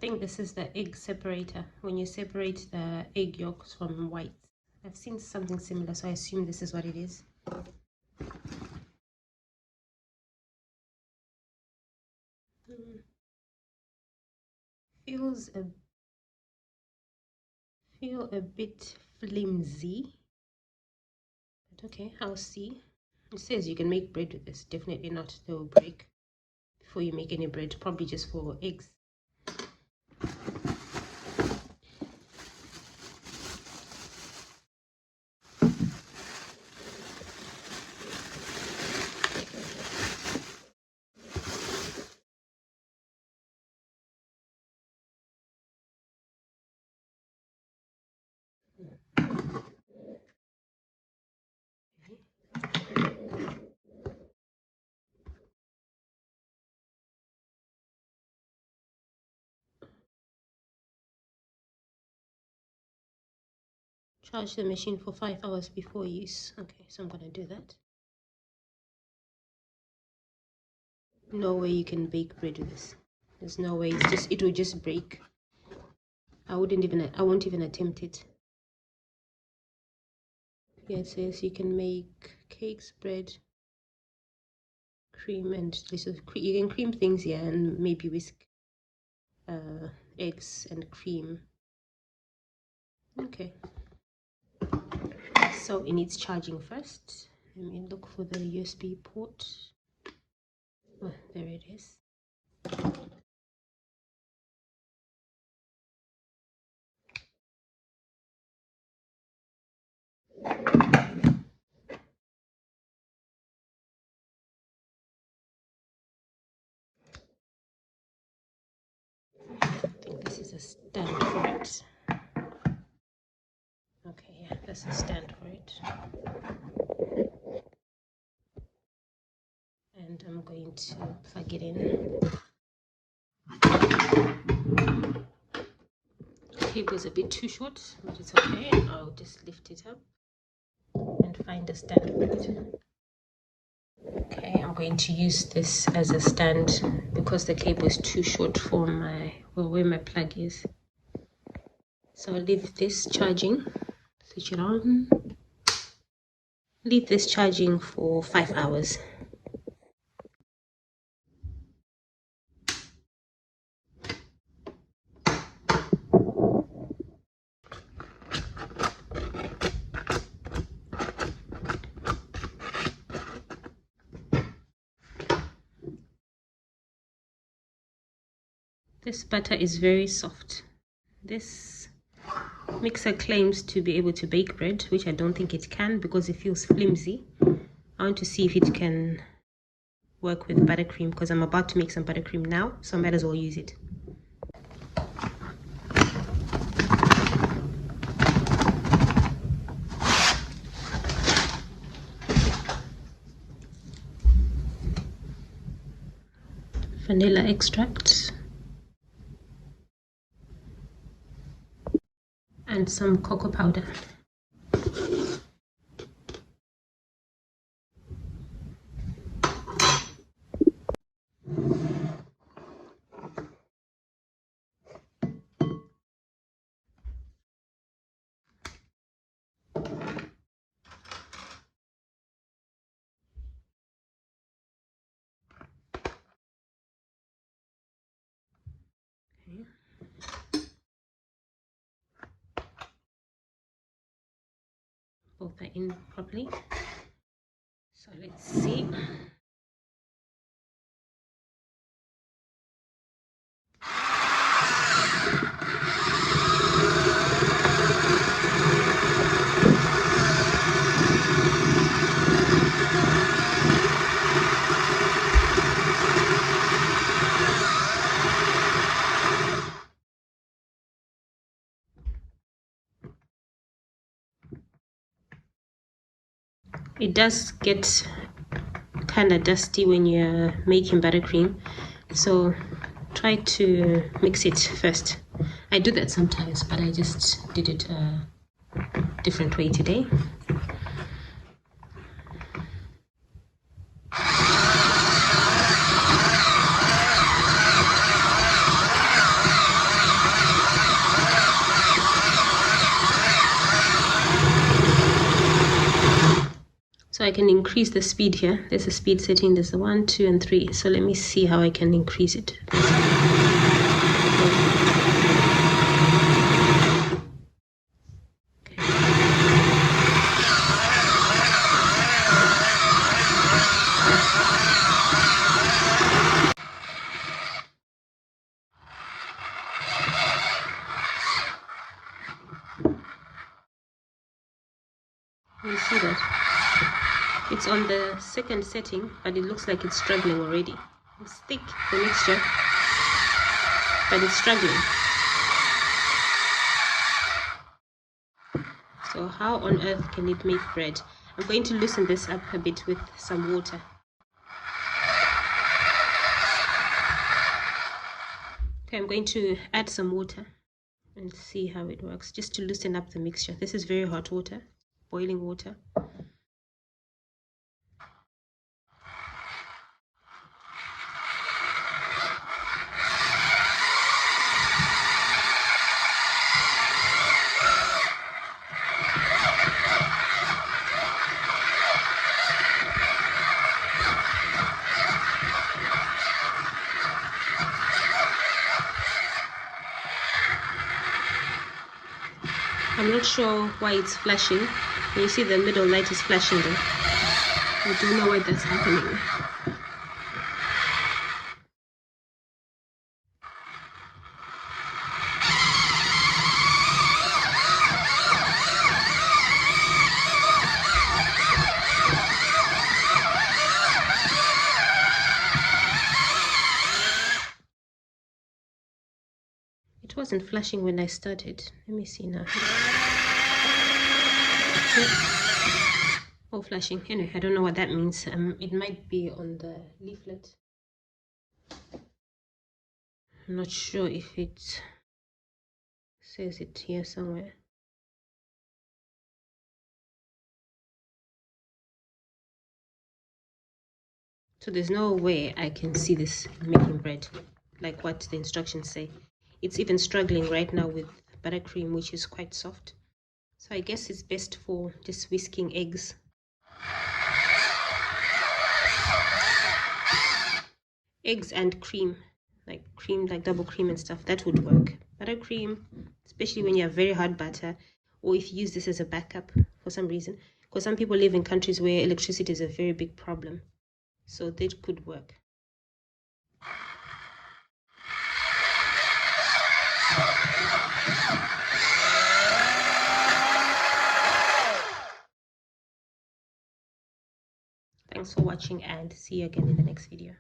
think this is the egg separator, when you separate the egg yolks from whites. I've seen something similar, so I assume this is what it is. Feel a bit flimsy, but okay, I'll see. It says you can make bread with this. Definitely not, they will break before you make any bread, probably just for eggs. Charge the machine for 5 hours before use. Okay, so I'm gonna do that. No way you can bake bread with this. There's no way. It will just break. I won't even attempt it. Yeah, it says you can make cakes, bread, cream, and you can cream things here and maybe whisk eggs and cream. Okay, so it needs charging first. Let me look for the USB port. Oh, there it is. I think this is a stand for it. Okay, yeah, that's a stand for it. And I'm going to plug it in. The cable is a bit too short, but it's okay. I'll just lift it up and find a stand for it. Okay, I'm going to use this as a stand because the cable is too short for where my plug is. So I'll leave this charging, switch it on, leave this charging for 5 hours. This butter is very soft. This mixer claims to be able to bake bread, which I don't think it can because it feels flimsy. I want to see if it can work with buttercream because I'm about to make some buttercream now, so I might as well use it. Vanilla extract and some cocoa powder. Okay. Both are in properly. So let's see. It does get kind of dusty when you're making buttercream, so try to mix it first. I do that sometimes, but I just did it a different way today. I can increase the speed here. There's a speed setting. There's the 1, 2, and 3. So let me see how I can increase it. You see that? It's on the second setting, but it looks like it's struggling already. It's thick, the mixture, but it's struggling. So how on earth can it make bread? I'm going to loosen this up a bit with some water. Okay, I'm going to add some water and see how it works, just to loosen up the mixture. This is very hot water, boiling water. I'm not sure why it's flashing. You see the middle light is flashing there. I don't know why that's happening. It wasn't flashing when I started. Let me see now. Oh, flashing. Anyway, I don't know what that means. It might be on the leaflet. I'm not sure if it says it here somewhere. So there's no way I can see this making bread like what the instructions say. It's even struggling right now with buttercream, which is quite soft. So I guess it's best for just whisking eggs. Eggs and cream, like double cream and stuff, that would work. Buttercream, especially when you have very hard butter, or if you use this as a backup for some reason, because some people live in countries where electricity is a very big problem. So that could work. Thanks for watching, and see you again in the next video.